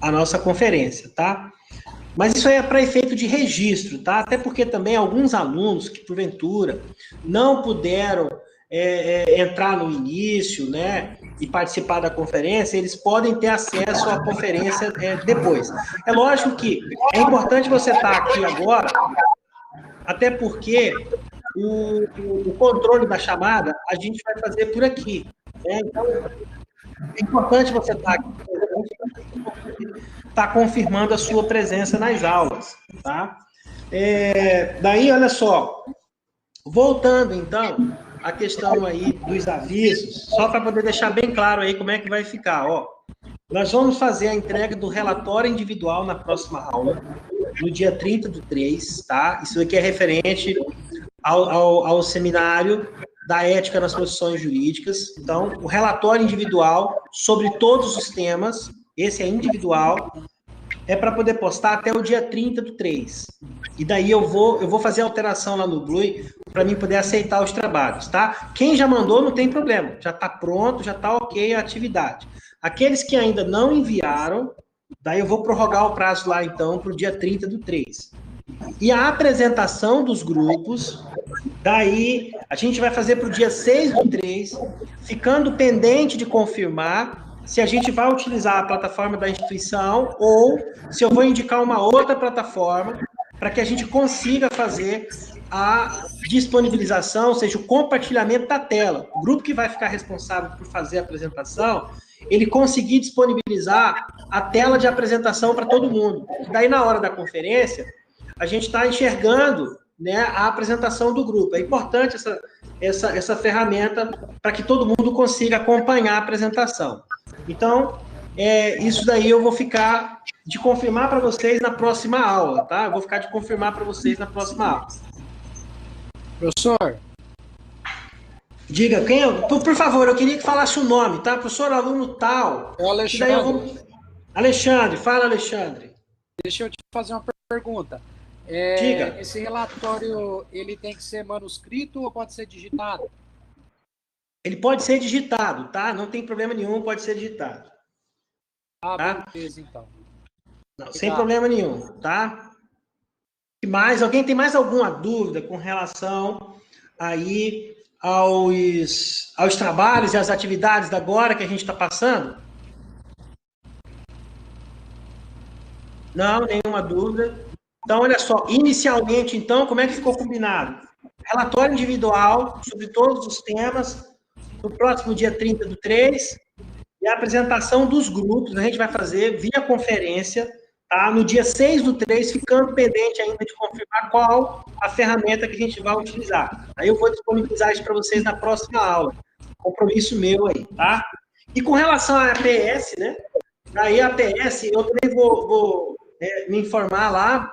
a nossa conferência, tá? Mas isso aí é para efeito de registro, tá? Até porque também alguns alunos que, porventura, não puderam entrar no início, né, e participar da conferência, eles podem ter acesso à conferência depois. É lógico que é importante você estar aqui agora, até porque o controle da chamada a gente vai fazer por aqui, né? Então, é importante você estar aqui, está confirmando a sua presença nas aulas, tá? Daí, olha só, voltando, então, à questão aí dos avisos, só para poder deixar bem claro aí como é que vai ficar, ó. Nós vamos fazer a entrega do relatório individual na próxima aula, no dia 30/3, tá? Isso aqui é referente ao seminário da ética nas profissões jurídicas. Então, o relatório individual sobre todos os temas, esse é individual, é para poder postar até o dia 30/3. E daí eu vou fazer alteração lá no Blue para mim poder aceitar os trabalhos, tá? Quem já mandou não tem problema, já está pronto, já está ok a atividade. Aqueles que ainda não enviaram, daí eu vou prorrogar o prazo lá então para o dia 30/3. E a apresentação dos grupos, daí a gente vai fazer para o dia 6/3, ficando pendente de confirmar se a gente vai utilizar a plataforma da instituição ou se eu vou indicar uma outra plataforma para que a gente consiga fazer a disponibilização, ou seja, o compartilhamento da tela. O grupo que vai ficar responsável por fazer a apresentação, ele conseguir disponibilizar a tela de apresentação para todo mundo. Daí, na hora da conferência, a gente está enxergando, né, a apresentação do grupo. É importante essa ferramenta para que todo mundo consiga acompanhar a apresentação. Então, isso daí eu vou ficar de confirmar para vocês na próxima aula, tá? Eu vou ficar de confirmar para vocês na próxima aula. Professor? Diga, por favor, eu queria que falasse o nome, tá? Professor, aluno tal. É o Alexandre. Alexandre, fala, Alexandre. Deixa eu te fazer uma pergunta. Diga. Esse relatório, ele tem que ser manuscrito ou pode ser digitado? Ele pode ser digitado, tá? Não tem problema nenhum, pode ser digitado. Tá? Beleza, então. Não, sem problema nenhum, tá? E mais, alguém tem mais alguma dúvida com relação aí aos trabalhos e às atividades da agora que a gente está passando? Não, nenhuma dúvida. Então, olha só, inicialmente, então, como é que ficou combinado? Relatório individual sobre todos os temas, no próximo dia 30/3, e a apresentação dos grupos, a gente vai fazer via conferência, tá? No dia 6/3, ficando pendente ainda de confirmar qual a ferramenta que a gente vai utilizar. Aí eu vou disponibilizar isso para vocês na próxima aula. Compromisso meu aí, tá? E com relação à APS, né? Aí a APS, eu também vou me informar lá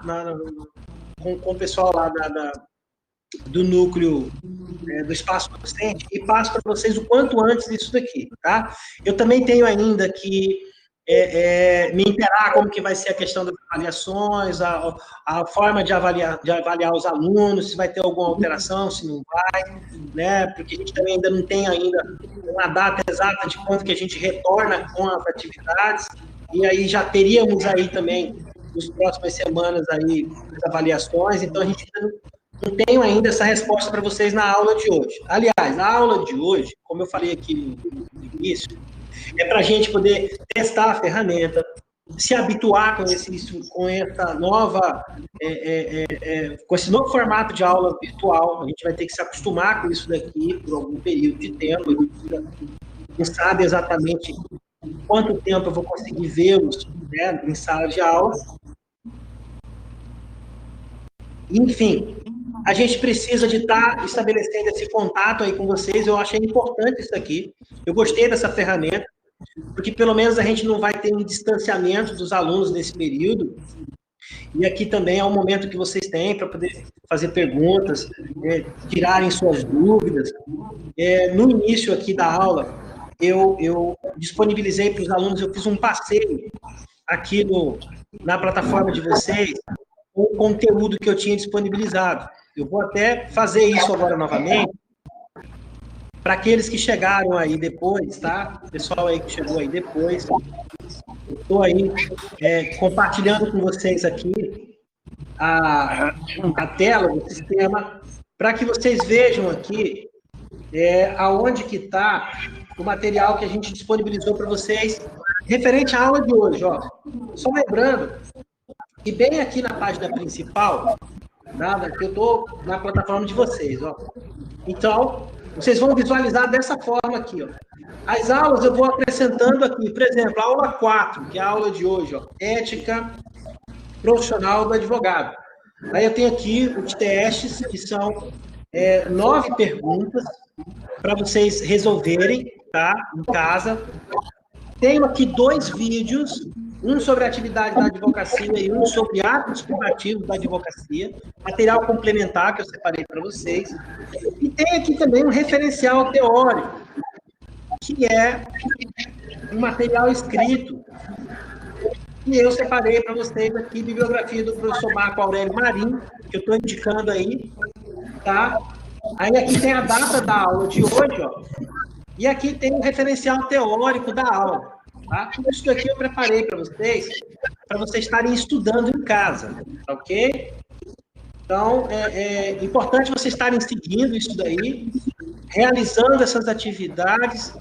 com o pessoal lá do núcleo do espaço docente e passo para vocês o quanto antes disso daqui, tá? Eu também tenho ainda que me interar como que vai ser a questão das avaliações, a forma de avaliar os alunos, se vai ter alguma alteração, se não vai, né? Porque a gente também ainda não tem ainda uma data exata de quando que a gente retorna com as atividades, e aí já teríamos aí também, nas próximas semanas aí, as avaliações, então a gente não tenho ainda essa resposta para vocês na aula de hoje. Aliás, a aula de hoje, como eu falei aqui no início, é para a gente poder testar a ferramenta, se habituar com essa nova, com esse novo formato de aula virtual. A gente vai ter que se acostumar com isso daqui por algum período de tempo. Não sabe exatamente quanto tempo eu vou conseguir vê-los, né, em sala de aula. Enfim, a gente precisa de estar estabelecendo esse contato aí com vocês. Eu achei importante isso aqui. Eu gostei dessa ferramenta, porque pelo menos a gente não vai ter um distanciamento dos alunos nesse período. E aqui também é um momento que vocês têm para poder fazer perguntas, tirarem suas dúvidas. No início aqui da aula, eu disponibilizei para os alunos, eu fiz um passeio aqui na plataforma de vocês, com o conteúdo que eu tinha disponibilizado. Eu vou até fazer isso agora novamente, para aqueles que chegaram aí depois, tá? Pessoal aí que chegou aí depois, estou aí compartilhando com vocês aqui a tela do sistema para que vocês vejam aqui aonde que está o material que a gente disponibilizou para vocês referente à aula de hoje, ó. Só lembrando que bem aqui na página principal, nada, que eu estou na plataforma de vocês, ó. Então, vocês vão visualizar dessa forma aqui, ó. As aulas eu vou acrescentando aqui, por exemplo, a aula 4, que é a aula de hoje, ó, ética profissional do advogado. Aí eu tenho aqui os testes, que são 9 perguntas para vocês resolverem, tá? Em casa. Tenho aqui 2 vídeos, um sobre a atividade da advocacia e um sobre atos privativos da advocacia, material complementar que eu separei para vocês. E tem aqui também um referencial teórico, que é um material escrito, e eu separei para vocês aqui, bibliografia do professor Marco Aurélio Marinho, que eu estou indicando aí, tá? Aí aqui tem a data da aula de hoje, ó, e aqui tem o referencial teórico da aula, tá? Tudo isso aqui eu preparei para vocês estarem estudando em casa, tá ok? Então, é importante vocês estarem seguindo isso daí, realizando essas atividades,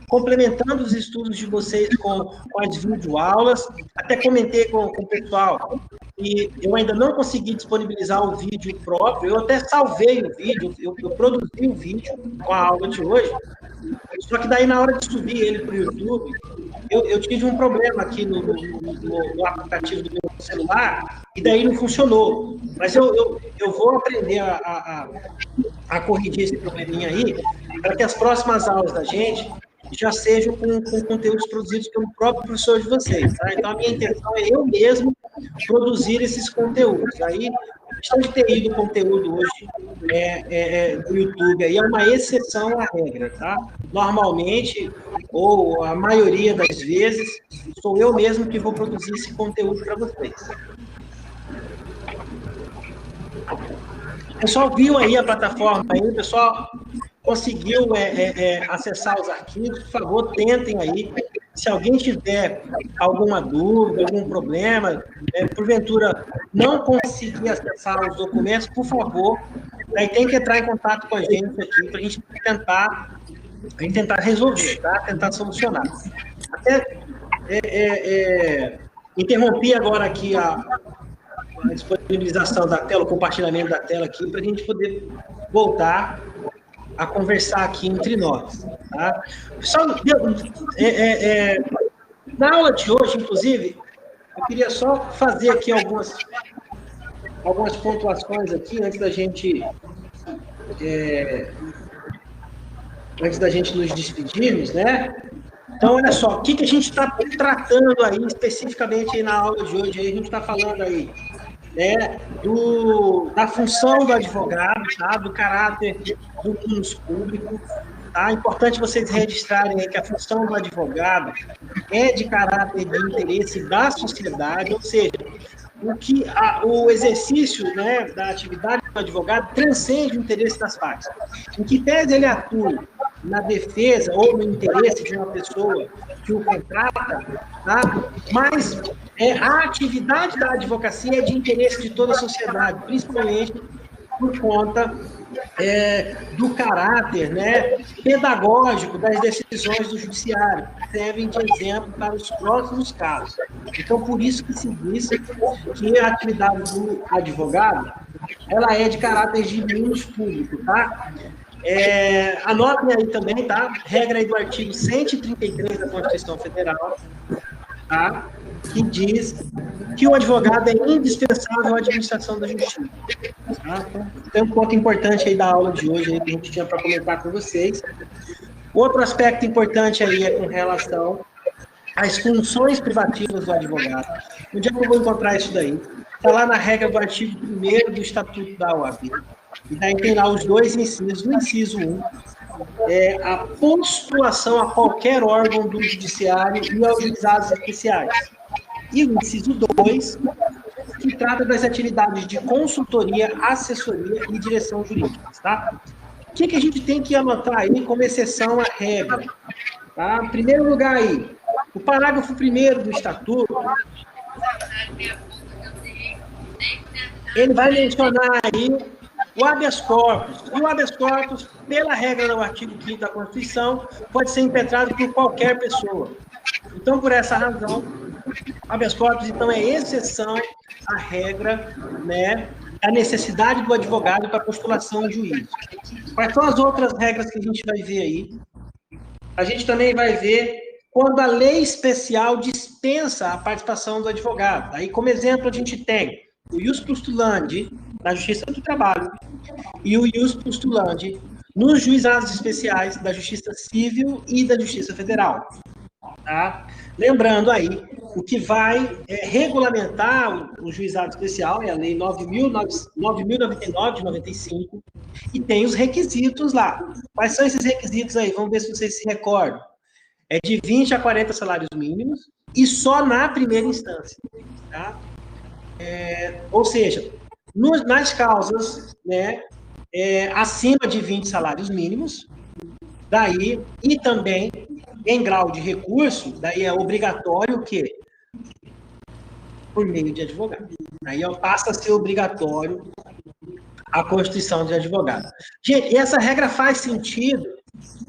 complementando os estudos de vocês com as videoaulas. Até comentei com o pessoal e eu ainda não consegui disponibilizar o vídeo próprio, eu até salvei o vídeo, eu produzi o vídeo com a aula de hoje, só que daí na hora de subir ele para o YouTube, eu tive um problema aqui no aplicativo do meu celular, e daí não funcionou. Mas eu vou aprender a corrigir esse probleminha aí, para que as próximas aulas da gente já sejam com conteúdos produzidos pelo próprio professor de vocês, tá? Então, a minha intenção é eu mesmo produzir esses conteúdos. Aí, a questão de ter ido conteúdo hoje do YouTube aí é uma exceção à regra, tá? Normalmente, ou a maioria das vezes, sou eu mesmo que vou produzir esse conteúdo para vocês. O pessoal viu aí a plataforma aí, o pessoal conseguiu acessar os arquivos, por favor, tentem aí. Se alguém tiver alguma dúvida, algum problema, porventura não conseguir acessar os documentos, por favor, aí tem que entrar em contato com a gente aqui para a gente tentar resolver, tá? Tentar solucionar. Até interrompi agora aqui a disponibilização da tela, o compartilhamento da tela aqui, para a gente poder voltar a conversar aqui entre nós, tá? Pessoal, na aula de hoje, inclusive, eu queria só fazer aqui algumas pontuações aqui, antes da gente nos despedirmos, né? Então, olha só, o que a gente está tratando aí, especificamente aí na aula de hoje, aí a gente está falando aí, da função do advogado, tá? Do caráter do ônus público, tá? É importante vocês registrarem aí que a função do advogado é de caráter de interesse da sociedade, ou seja, o exercício, né, da atividade do advogado transcende o interesse das partes. Em que pese ele atue na defesa ou no interesse de uma pessoa que o contrata, tá? Mas a atividade da advocacia é de interesse de toda a sociedade, principalmente por conta do caráter, né, pedagógico das decisões do judiciário, que servem de exemplo para os próximos casos. Então, por isso que se diz que a atividade do advogado ela é de caráter de ônus público, tá? Anotem aí também, tá? Regra aí do artigo 133 da Constituição Federal, tá? Que diz que o advogado é indispensável à administração da justiça. Tá? Então, tem um ponto importante aí da aula de hoje aí, que a gente tinha para comentar com vocês. Outro aspecto importante aí é com relação às funções privativas do advogado. Onde é que eu vou encontrar isso daí? Está lá na regra do artigo 1º do Estatuto da OAB. E daí tem lá os 2 incisos. O inciso 1 é a postulação a qualquer órgão do judiciário e aos juizados especiais. E o inciso 2, que trata das atividades de consultoria, assessoria e direção jurídica, tá? O que a gente tem que anotar aí como exceção à regra? Tá? Em primeiro lugar aí, o parágrafo 1º do Estatuto, ele vai mencionar aí o habeas corpus. E o habeas corpus, pela regra do artigo 5º da Constituição, pode ser impetrado por qualquer pessoa. Então, por essa razão, habeas corpus, então, é exceção à regra, né, a necessidade do advogado para postulação em juízo. Quais são as outras regras que a gente vai ver aí? A gente também vai ver quando a lei especial dispensa a participação do advogado. Aí, como exemplo, a gente tem o ius postulandi na Justiça do Trabalho e o ius postulandi nos juizados especiais da Justiça Civil e da Justiça Federal. Tá? Lembrando aí, o que vai regulamentar o juizado especial é a Lei 9.099 de 95, e tem os requisitos lá. Quais são esses requisitos aí? Vamos ver se vocês se recordam. É de 20 a 40 salários mínimos, e só na primeira instância. Tá? Ou seja, nas causas, né, acima de 20 salários mínimos, daí, e também em grau de recurso, daí é obrigatório o quê? Por meio de advogado. Aí passa a ser obrigatório a constituição de advogado. Gente, essa regra faz sentido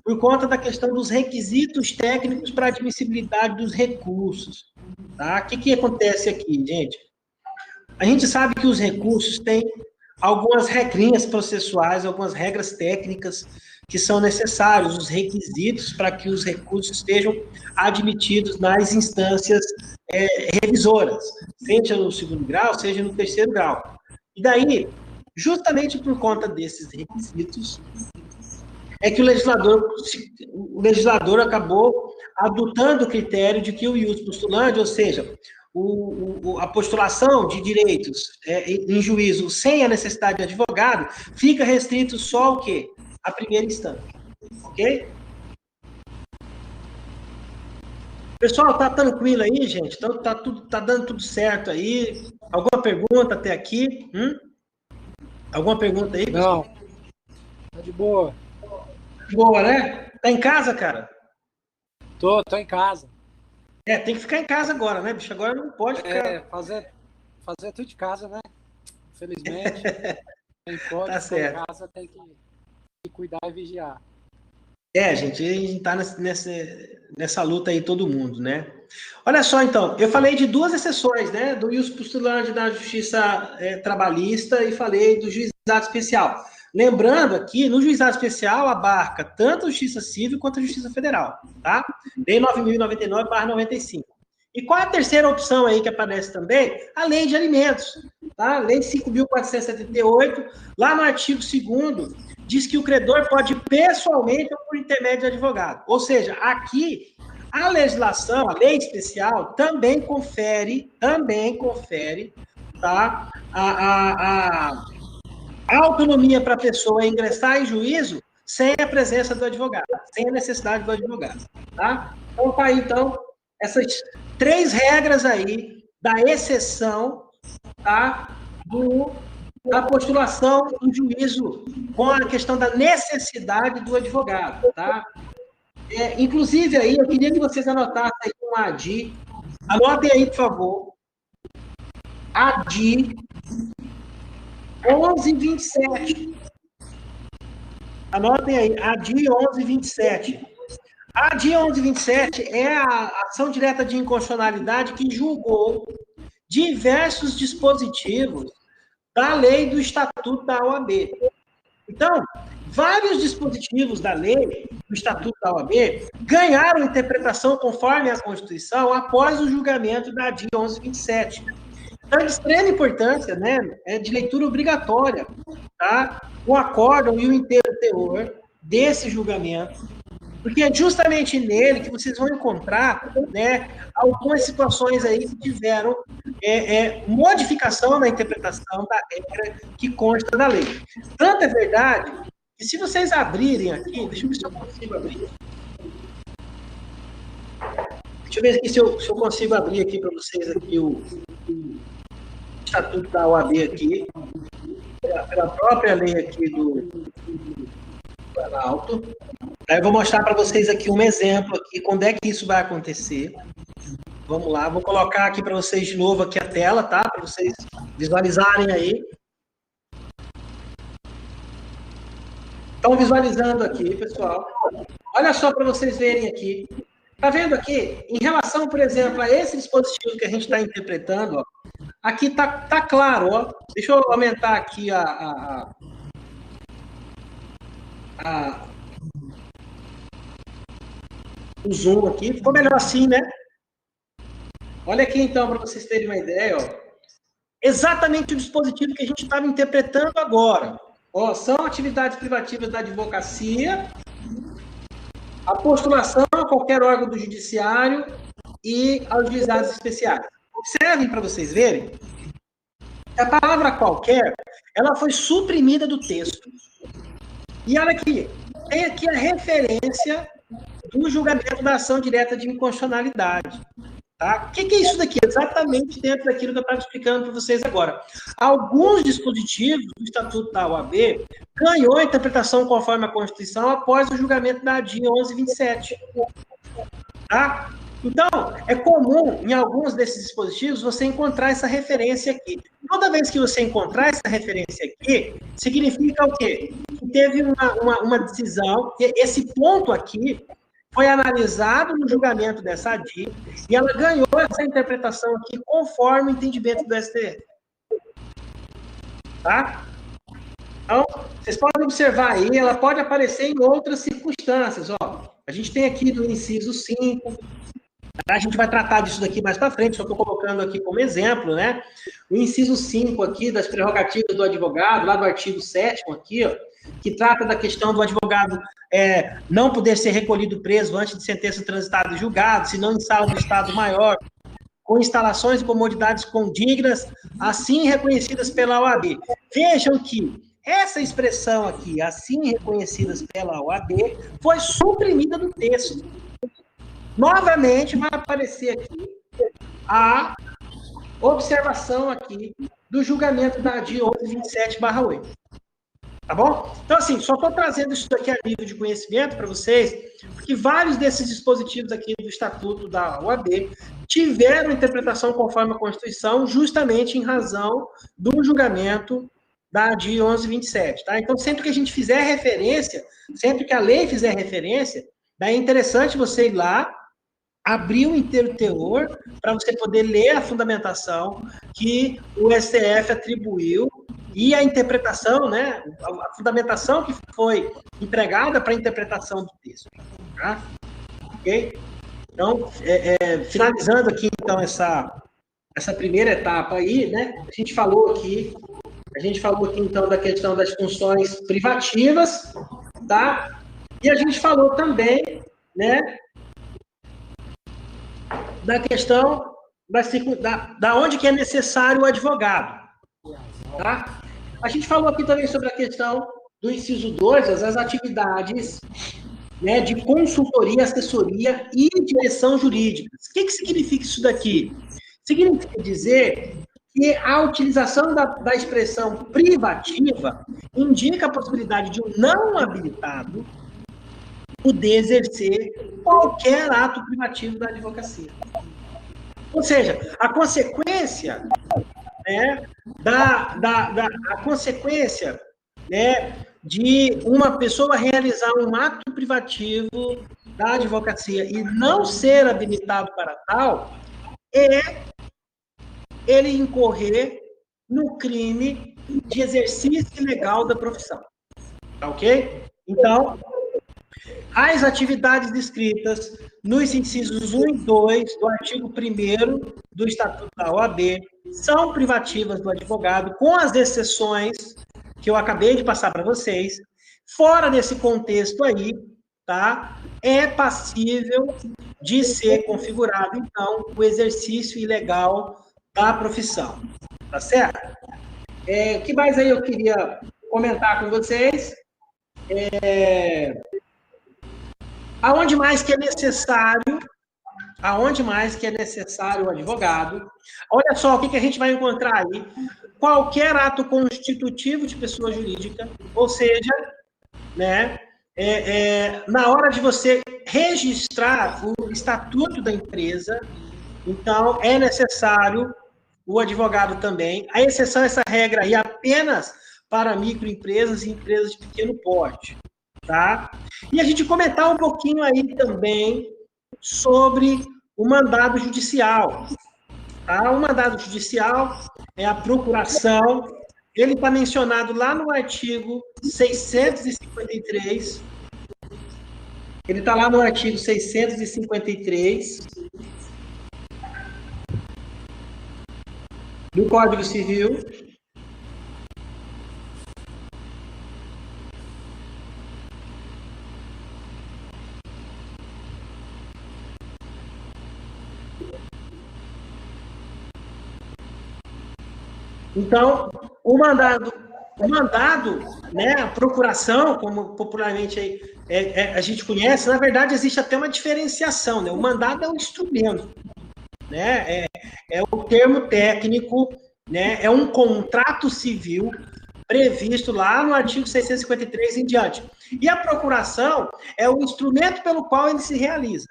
por conta da questão dos requisitos técnicos para admissibilidade dos recursos. Tá? O que acontece aqui, gente? A gente sabe que os recursos têm algumas regrinhas processuais, algumas regras técnicas que são necessários, os requisitos para que os recursos estejam admitidos nas instâncias revisoras, seja no 2º grau, seja no 3º grau. E daí, justamente por conta desses requisitos, é que o legislador acabou adotando o critério de que o ius postulandi, ou seja, a postulação de direitos em juízo sem a necessidade de advogado, fica restrito só ao quê? A primeira instância. Ok? Pessoal, tá tranquilo aí, gente? Então, tá dando tudo certo aí? Alguma pergunta até aqui? Alguma pergunta aí, pessoal? Não. Tá de boa. Boa, né? Tá em casa, cara? Tô em casa. Tem que ficar em casa agora, né, bicho? Agora não pode ficar... Fazer tudo de casa, né? Infelizmente. Tem pode, tá certo. Em casa tem que cuidar e vigiar. Gente, a gente tá nessa luta aí, todo mundo, né? Olha só, então, eu falei de duas exceções, né? Do ius postulandi da Justiça Trabalhista e falei do juizado especial. Lembrando aqui, no juizado especial abarca tanto a Justiça Civil quanto a Justiça Federal, tá? Lei 9.099/95. E qual é a terceira opção aí que aparece também? A Lei de Alimentos, tá? Lei 5.478, lá no artigo 2º, diz que o credor pode pessoalmente ou por intermédio de advogado. Ou seja, aqui, a legislação, a lei especial, também confere, tá? A autonomia para a pessoa ingressar em juízo sem a presença do advogado, sem a necessidade do advogado, tá? Então, tá aí, essas 3 regras aí da exceção, tá? Da postulação em juízo com a questão da necessidade do advogado, tá? Inclusive, aí, eu queria que vocês anotassem aí um ADI. Anotem aí, por favor. ADI 1127. Anotem aí, ADI 1127. A ADI 1127 é a ação direta de inconstitucionalidade que julgou diversos dispositivos da lei do Estatuto da OAB. Então, vários dispositivos da lei do Estatuto da OAB ganharam interpretação conforme a Constituição após o julgamento da ADI 1127. Então, é de extrema importância, né? É de leitura obrigatória, tá? O acórdão e o inteiro teor desse julgamento, porque é justamente nele que vocês vão encontrar, né, algumas situações aí que tiveram modificação na interpretação da regra que consta da lei. Tanto é verdade que se vocês abrirem aqui, deixa eu ver se eu consigo abrir. Deixa eu ver aqui se eu consigo abrir aqui para vocês aqui o Estatuto da OAB aqui, pela própria lei aqui Planalto. Aí eu vou mostrar para vocês aqui um exemplo aqui, quando é que isso vai acontecer. Vamos lá, vou colocar aqui para vocês de novo aqui a tela, tá? Para vocês visualizarem aí. Estão visualizando aqui, pessoal. Olha só para vocês verem aqui. Tá vendo aqui? Em relação, por exemplo, a esse dispositivo que a gente está interpretando, ó, aqui tá claro, ó. Deixa eu aumentar aqui o zoom aqui. Ficou melhor assim, né? Olha aqui, então, para vocês terem uma ideia, ó. Exatamente o dispositivo que a gente estava interpretando agora. Ó, são atividades privativas da advocacia, a postulação a qualquer órgão do judiciário e aos juizados especiais. Observem para vocês verem. A palavra qualquer, ela foi suprimida do texto. E olha aqui, tem aqui a referência do julgamento da ação direta de inconstitucionalidade. Tá? O que é isso daqui? Exatamente dentro daquilo que eu estava explicando para vocês agora. Alguns dispositivos do Estatuto da OAB ganhou a interpretação conforme a Constituição após o julgamento da ADI 1127. Tá? Então, é comum, em alguns desses dispositivos, você encontrar essa referência aqui. Toda vez que você encontrar essa referência aqui, significa o quê? Que teve uma decisão, esse ponto aqui foi analisado no julgamento dessa ADI e ela ganhou essa interpretação aqui conforme o entendimento do STF. Tá? Então, vocês podem observar aí, ela pode aparecer em outras circunstâncias. Ó. A gente tem aqui do inciso 5, a gente vai tratar disso daqui mais para frente, só estou colocando aqui como exemplo, né? O inciso 5 aqui, das prerrogativas do advogado, lá do artigo 7º aqui, ó, que trata da questão do advogado não poder ser recolhido preso antes de sentença transitada e julgado, se não em sala do Estado Maior, com instalações e comodidades condignas, assim reconhecidas pela OAB. Vejam que essa expressão aqui, assim reconhecidas pela OAB, foi suprimida do texto. Novamente vai aparecer aqui a observação aqui do julgamento da ADI 1127/8. Tá bom? Então, assim, só estou trazendo isso daqui a nível de conhecimento para vocês, porque vários desses dispositivos aqui do Estatuto da OAB tiveram interpretação conforme a Constituição, justamente em razão do julgamento da ADI 1127, tá? Então, sempre que a gente fizer referência, sempre que a lei fizer referência, daí é interessante você ir lá, abrir o inteiro teor, para você poder ler a fundamentação que o STF atribuiu e a interpretação, né, a fundamentação que foi empregada para a interpretação do texto. Tá? Ok? Então, finalizando aqui, então, essa primeira etapa aí, né, a gente falou aqui, então, da questão das funções privativas, tá? E a gente falou também, né, da questão da onde que é necessário o advogado, tá? A gente falou aqui também sobre a questão do inciso 2, as atividades, né, de consultoria, assessoria e direção jurídica. O que significa isso daqui? Significa dizer que a utilização da expressão privativa indica a possibilidade de um não habilitado poder exercer qualquer ato privativo da advocacia. Ou seja, a consequência, né, a consequência, né, de uma pessoa realizar um ato privativo da advocacia e não ser habilitado para tal, é ele incorrer no crime de exercício ilegal da profissão. Tá ok? Então, as atividades descritas nos incisos 1 e 2 do artigo 1º do Estatuto da OAB são privativas do advogado, com as exceções que eu acabei de passar para vocês. Fora desse contexto aí, tá? É passível de ser configurado, então, o exercício ilegal da profissão. Tá certo? O que mais aí eu queria comentar com vocês? Aonde mais que é necessário o advogado? Olha só o que a gente vai encontrar aí. Qualquer ato constitutivo de pessoa jurídica, ou seja, né, na hora de você registrar o estatuto da empresa, então é necessário o advogado também. A exceção a essa regra aí apenas para microempresas e empresas de pequeno porte, tá? E a gente comentar um pouquinho aí também sobre o mandado judicial, tá? O mandado judicial é a procuração, ele está mencionado lá no artigo 653, ele está lá no artigo 653 do Código Civil. Então, o mandado, né, a procuração, como popularmente a gente conhece, na verdade existe até uma diferenciação, né? O mandado é um instrumento, né? É o termo técnico, né? É um contrato civil previsto lá no artigo 653 em diante. E a procuração é o instrumento pelo qual ele se realiza,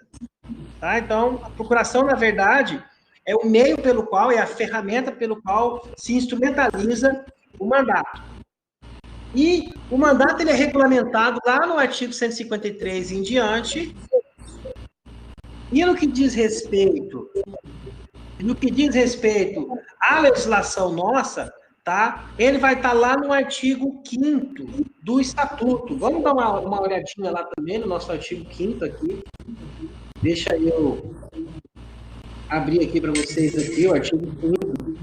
tá? Então, a procuração, na verdade, é o meio pelo qual, é a ferramenta pelo qual se instrumentaliza o mandato. E o mandato ele é regulamentado lá no artigo 153 em diante. E no que diz respeito à legislação nossa, tá? Ele vai estar lá no artigo 5º do Estatuto. Vamos dar uma olhadinha lá também no nosso artigo 5º aqui. Deixa eu abrir aqui para vocês aqui o artigo 5º.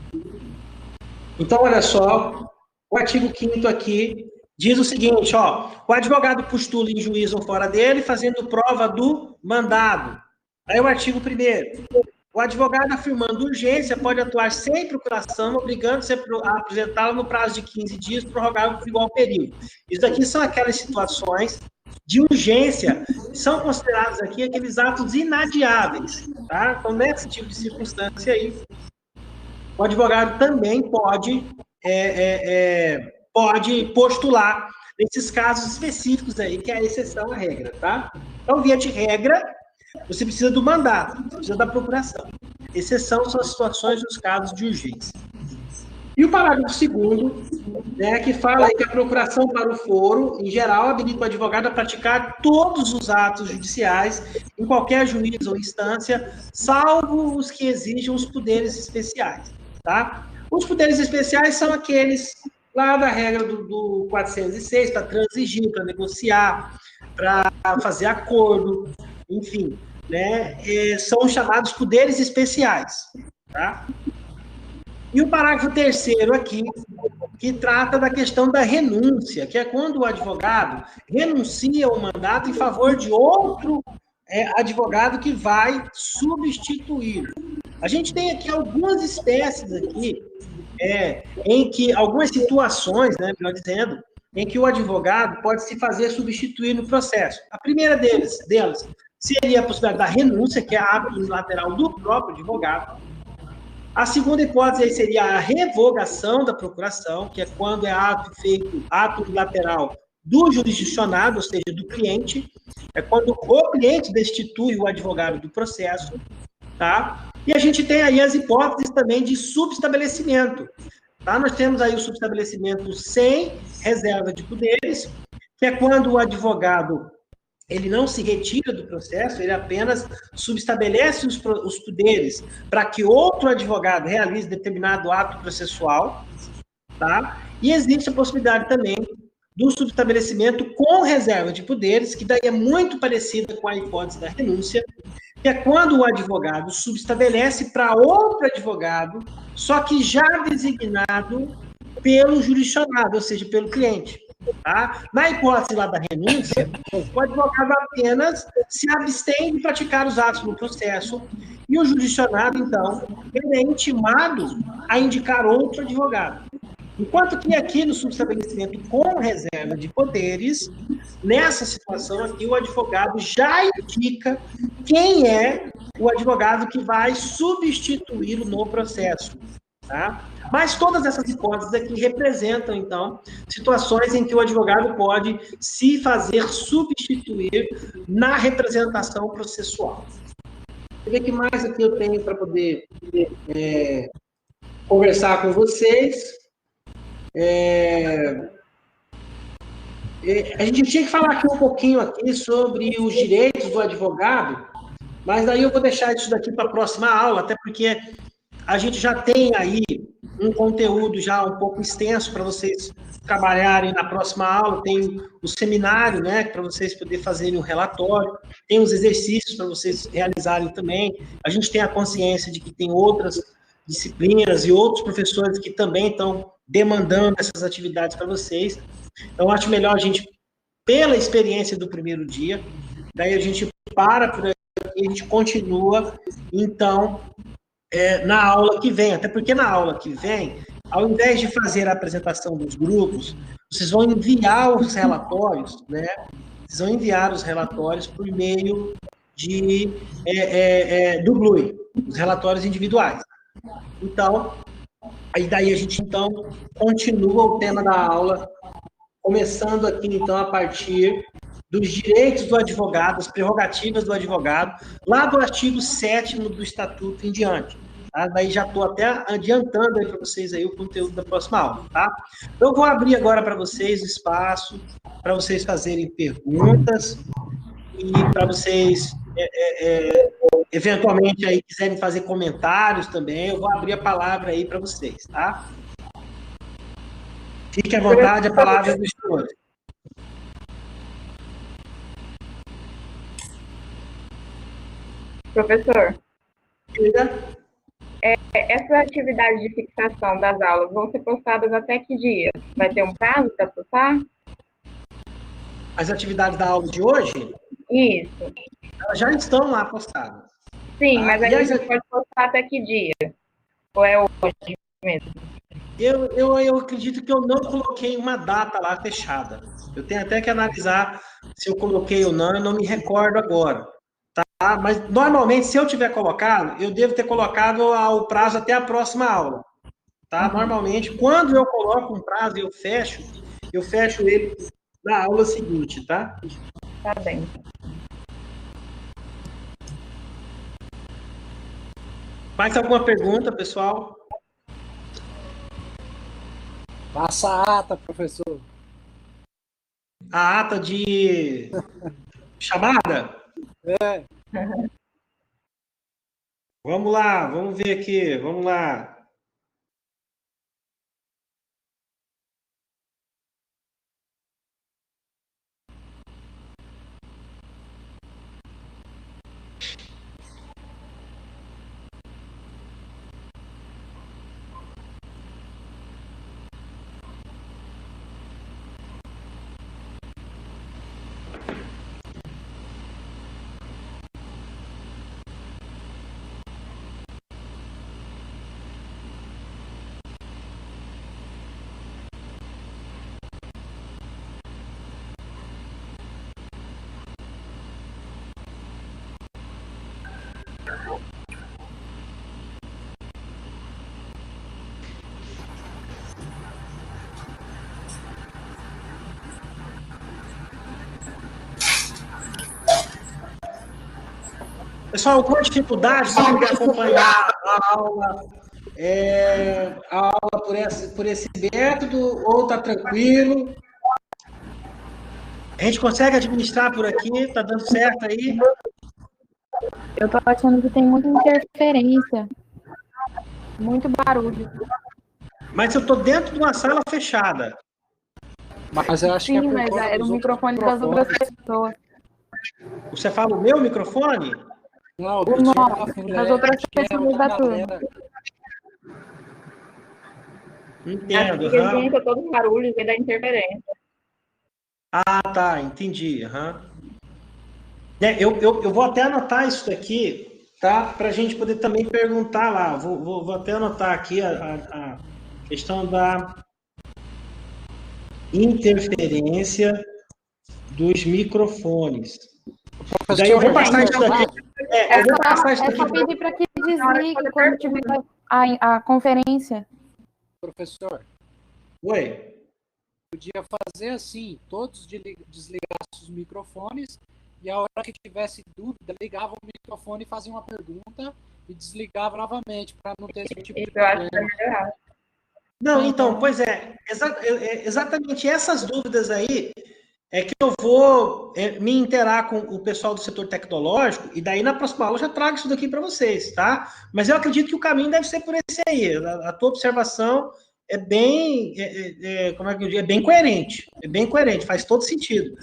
Então, olha só, o artigo 5º aqui diz o seguinte, ó, o advogado postula em juízo ou fora dele, fazendo prova do mandado. Aí o artigo 1º, o advogado afirmando urgência pode atuar sem procuração, obrigando-se a apresentá-la no prazo de 15 dias, prorrogável por igual período. Isso aqui são aquelas situações de urgência, são considerados aqui aqueles atos inadiáveis, tá? Então, nesse tipo de circunstância aí, o advogado também pode postular nesses casos específicos aí, que é a exceção à regra, tá? Então, via de regra, você precisa do mandato, você precisa da procuração. Exceção são as situações dos casos de urgência. E o parágrafo 2º, né, que fala aí que a procuração para o foro, em geral, habilita o advogado a praticar todos os atos judiciais em qualquer juízo ou instância, salvo os que exijam os poderes especiais, tá? Os poderes especiais são aqueles lá da regra do 406, para transigir, para negociar, para fazer acordo, enfim, né, são chamados poderes especiais, tá? E o parágrafo 3º aqui, que trata da questão da renúncia, que é quando o advogado renuncia o mandato em favor de outro advogado que vai substituir. A gente tem aqui algumas espécies aqui, em que, algumas situações, né, melhor dizendo, em que o advogado pode se fazer substituir no processo. A primeira delas seria a possibilidade da renúncia, que é ato unilateral do próprio advogado. A segunda hipótese aí seria a revogação da procuração, que é quando é ato unilateral do jurisdicionado, ou seja, do cliente. É quando o cliente destitui o advogado do processo, tá? E a gente tem aí as hipóteses também de subestabelecimento, tá? Nós temos aí o subestabelecimento sem reserva de poderes, que é quando o advogado ele não se retira do processo, ele apenas subestabelece os poderes para que outro advogado realize determinado ato processual, tá? E existe a possibilidade também do subestabelecimento com reserva de poderes, que daí é muito parecida com a hipótese da renúncia, que é quando o advogado subestabelece para outro advogado, só que já designado pelo jurisdicionado, ou seja, pelo cliente. Tá? Na hipótese lá da renúncia, o advogado apenas se abstém de praticar os atos no processo e o jurisdicionado, então, ele é intimado a indicar outro advogado. Enquanto que aqui no subestabelecimento com reserva de poderes, nessa situação aqui, o advogado já indica quem é o advogado que vai substituí-lo no processo. tá? Mas todas essas hipóteses aqui representam, então, situações em que o advogado pode se fazer substituir na representação processual. Deixa eu ver o que mais aqui eu tenho para poder conversar com vocês. A gente tinha que falar aqui um pouquinho aqui sobre os direitos do advogado, mas daí eu vou deixar isso daqui para a próxima aula, até porque a gente já tem aí um conteúdo já um pouco extenso para vocês trabalharem na próxima aula, tem o seminário, né, para vocês poderem fazerem um relatório, tem os exercícios para vocês realizarem também, a gente tem a consciência de que tem outras disciplinas e outros professores que também estão demandando essas atividades para vocês, então acho melhor a gente, pela experiência do primeiro dia, daí a gente para por aqui e a gente continua, então, na aula que vem, até porque na aula que vem, ao invés de fazer a apresentação dos grupos, vocês vão enviar os relatórios, né? Vocês vão enviar os relatórios por meio do Blue, os relatórios individuais. Então, aí daí a gente, então, continua o tema da aula, começando aqui, então, a partir dos direitos do advogado, as prerrogativas do advogado, lá do artigo 7º do Estatuto em diante. Tá? Daí já estou até adiantando aí para vocês aí o conteúdo da próxima aula, tá? Eu vou abrir agora para vocês o espaço para vocês fazerem perguntas e para vocês, eventualmente, aí quiserem fazer comentários também, eu vou abrir a palavra aí para vocês, tá? Fique à vontade, a palavra é do senhor. Professor, Diga. essas atividades de fixação das aulas vão ser postadas até que dia? Vai ter um prazo para postar? As atividades da aula de hoje, Isso. elas já estão lá postadas. Sim, Tá? mas aí a gente pode postar até que dia? Ou é hoje mesmo? Eu acredito que eu não coloquei uma data lá fechada. Eu tenho até que analisar se eu coloquei ou não, eu não me recordo agora. Tá? Mas, normalmente, se eu tiver colocado, eu devo ter colocado o prazo até a próxima aula. Tá? Normalmente, quando eu coloco um prazo e eu fecho ele na aula seguinte, tá? Tá bem. Mais alguma pergunta, pessoal? Passa a ata, professor. A ata de chamada? É. Vamos lá, vamos ver aqui, vamos lá. Pessoal, alguma dificuldade de acompanhar a aula por esse método, ou está tranquilo? A gente consegue administrar por aqui? Está dando certo aí? Eu tô achando que tem muita interferência, muito barulho. Mas eu estou dentro de uma sala fechada. Mas eu acho que Sim, mas era o microfone das outras pessoas. Você fala o meu microfone? Não, O nosso, das outras pessoas da turma. Entendo. Porque junta todos os barulhos e dá interferência. Ah, tá, entendi. Eu vou até anotar isso daqui, tá? Para a gente poder também perguntar lá. Vou até anotar aqui a questão da interferência dos microfones. Daí eu vou passar isso daqui. É só pedir para que desligue a conferência. Professor, Oi. podia fazer assim, todos desligassem os microfones e a hora que tivesse dúvida, ligava o microfone e fazia uma pergunta e desligava novamente, para não ter esse tipo de Isso eu acho que problema. é melhor. Não, então, pois é, exatamente essas dúvidas aí é que eu vou me interar com o pessoal do setor tecnológico e daí na próxima aula eu já trago isso daqui para vocês, tá? Mas eu acredito que o caminho deve ser por esse aí. A tua observação é bem, como é que eu digo? É bem coerente, faz todo sentido.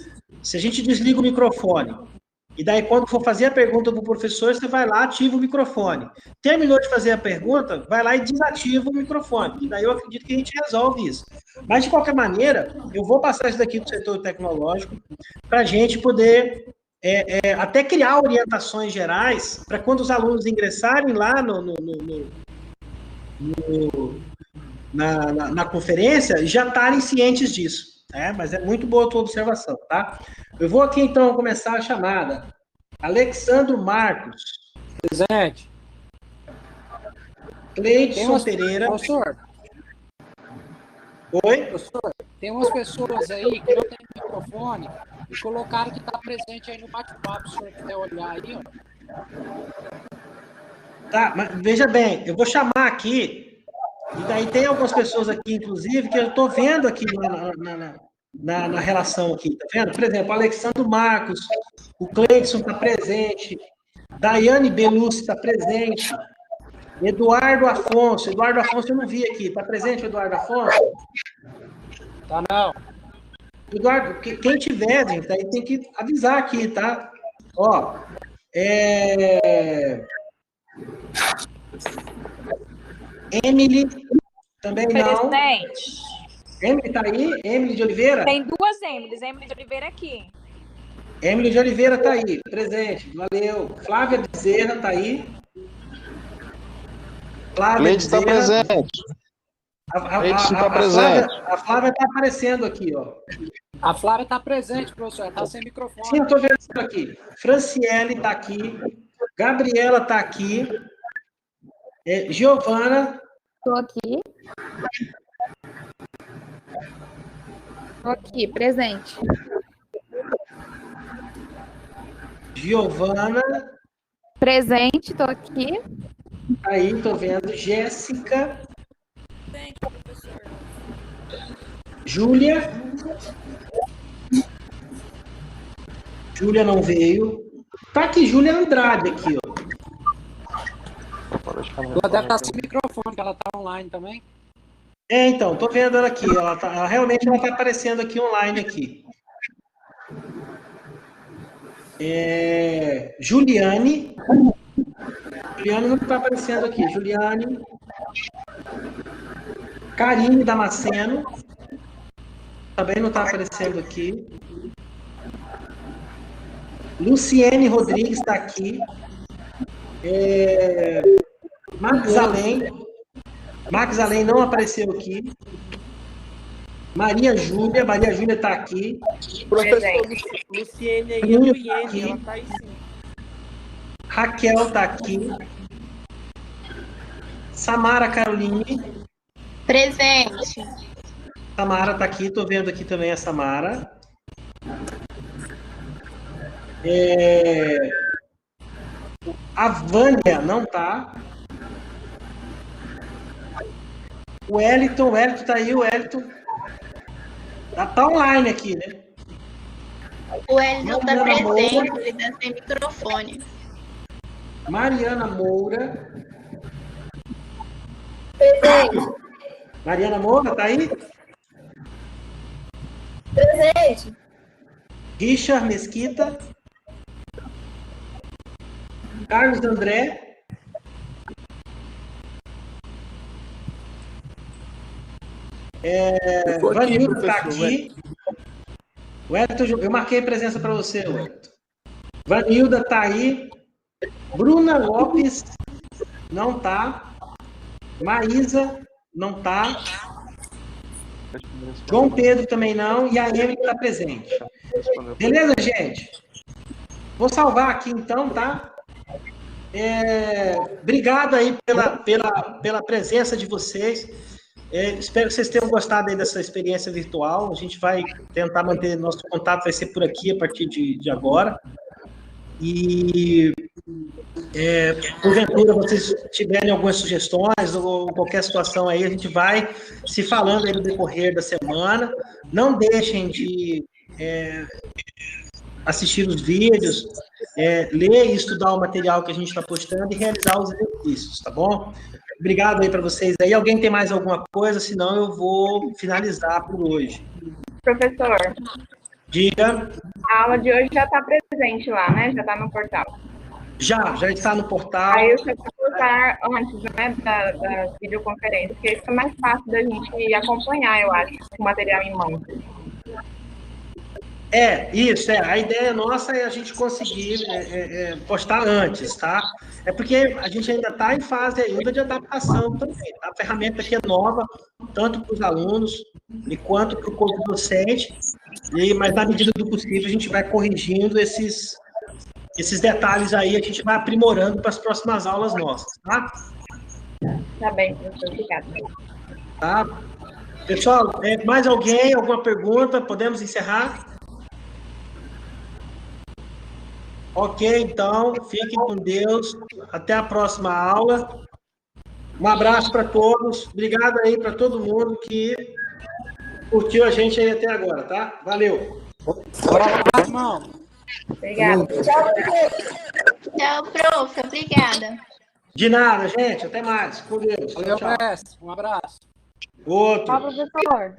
Se a gente desliga o microfone e daí quando for fazer a pergunta para o professor, você vai lá, ativa o microfone. Terminou de fazer a pergunta, vai lá e desativa o microfone. E daí eu acredito que a gente resolve isso. Mas, de qualquer maneira, eu vou passar isso daqui para o setor tecnológico para a gente poder até criar orientações gerais para quando os alunos ingressarem lá na conferência, já estarem cientes disso. Mas é muito boa a tua observação, tá? Eu vou aqui, então, começar a chamada. Alexandro Marcos. Presente. Cleidson Pereira. Professor. Oi? Professor, tem umas pessoas aí que não tem microfone e colocaram que está presente aí no bate-papo, se o senhor quiser olhar aí, ó. Tá, mas veja bem, eu vou chamar aqui, e daí tem algumas pessoas aqui, inclusive, que eu estou vendo aqui na relação aqui, tá vendo? Por exemplo, Alexandre Marcos, o Cleidson está presente, Daiane Belucci está presente, Eduardo Afonso eu não vi aqui, está presente o Eduardo Afonso? Tá não. Eduardo, quem tiver, gente, aí tem que avisar aqui, tá? Ó, Emily, também não. Presidente. Emily tá aí? Emily de Oliveira? Tem duas Emilys. Emily de Oliveira aqui. Emily de Oliveira tá aí, presente, valeu. Flávia Bezerra tá aí. Flávia está presente. Está presente. A Flávia tá aparecendo aqui, ó. A Flávia está presente, professor, está sem microfone. Sim, eu tô vendo isso aqui. Franciele tá aqui. Gabriela tá aqui. Giovana. Estou aqui. Estou aqui, presente. Giovana. Presente, estou aqui. Aí, tô vendo. Jéssica. Júlia. Júlia não veio. Tá aqui, Júlia Andrade aqui, ó. Ela deve estar sem microfone, que ela está online também. Então, tô vendo ela aqui. Realmente ela tá aparecendo aqui online aqui. Juliane. Juliane não está aparecendo aqui. Juliane. Karine Damasceno. Também não está aparecendo aqui. Luciene Rodrigues está aqui. Max Além não apareceu aqui. Maria Júlia está aqui. Professor Luciene aí, tá aqui. ela tá aí sim. Raquel está aqui. Samara Caroline. Presente. Samara está aqui, estou vendo aqui também a Samara. A Vânia não está. O Wellington está aí, o Wellington. Tá online aqui, né? O Wellington está presente, ele está sem microfone. Mariana Moura. Presente. Mariana Moura, tá aí? Presente. Richard Mesquita. Carlos André. Vanildo está aqui. Wellington, eu marquei presença para você, Wellington. Vanilda está aí. Bruna Lopes não está. Maísa não está. João Pedro também não. E a Emily está presente. Beleza, gente? Vou salvar aqui então, tá? Obrigado aí pela presença de vocês. Espero que vocês tenham gostado aí dessa experiência virtual. A gente vai tentar manter nosso contato, vai ser por aqui a partir de agora. E, porventura, vocês tiverem algumas sugestões ou qualquer situação aí, a gente vai se falando aí no decorrer da semana. Não deixem de assistir os vídeos, ler e estudar o material que a gente está postando e realizar os exercícios, tá bom? Obrigado aí para vocês aí. Alguém tem mais alguma coisa? Senão eu vou finalizar por hoje. Professor, Diga. a aula de hoje já está presente lá, né? Já está no portal. Já está no portal. Aí eu só vou usar antes, né, da videoconferência, porque fica mais fácil da gente acompanhar, eu acho, com o material em mãos. Isso. A ideia nossa é a gente conseguir postar antes, tá? É porque a gente ainda está em fase ainda de adaptação também, tá? A ferramenta aqui é nova, tanto para os alunos quanto para o corpo docente, mas na medida do possível a gente vai corrigindo esses detalhes aí, a gente vai aprimorando para as próximas aulas nossas, tá? Tá bem, professor, obrigada. Tá? Pessoal, mais alguém? Alguma pergunta? Podemos encerrar? Ok, então, fiquem com Deus. Até a próxima aula. Um abraço para todos. Obrigado aí para todo mundo que curtiu a gente aí até agora, tá? Valeu. Bora lá, irmão. Obrigada. Tchau, prof. Obrigada. De nada, gente. Até mais. Com Deus. Valeu, Tchau. mestre. Um abraço. Outro. Tchau, professor.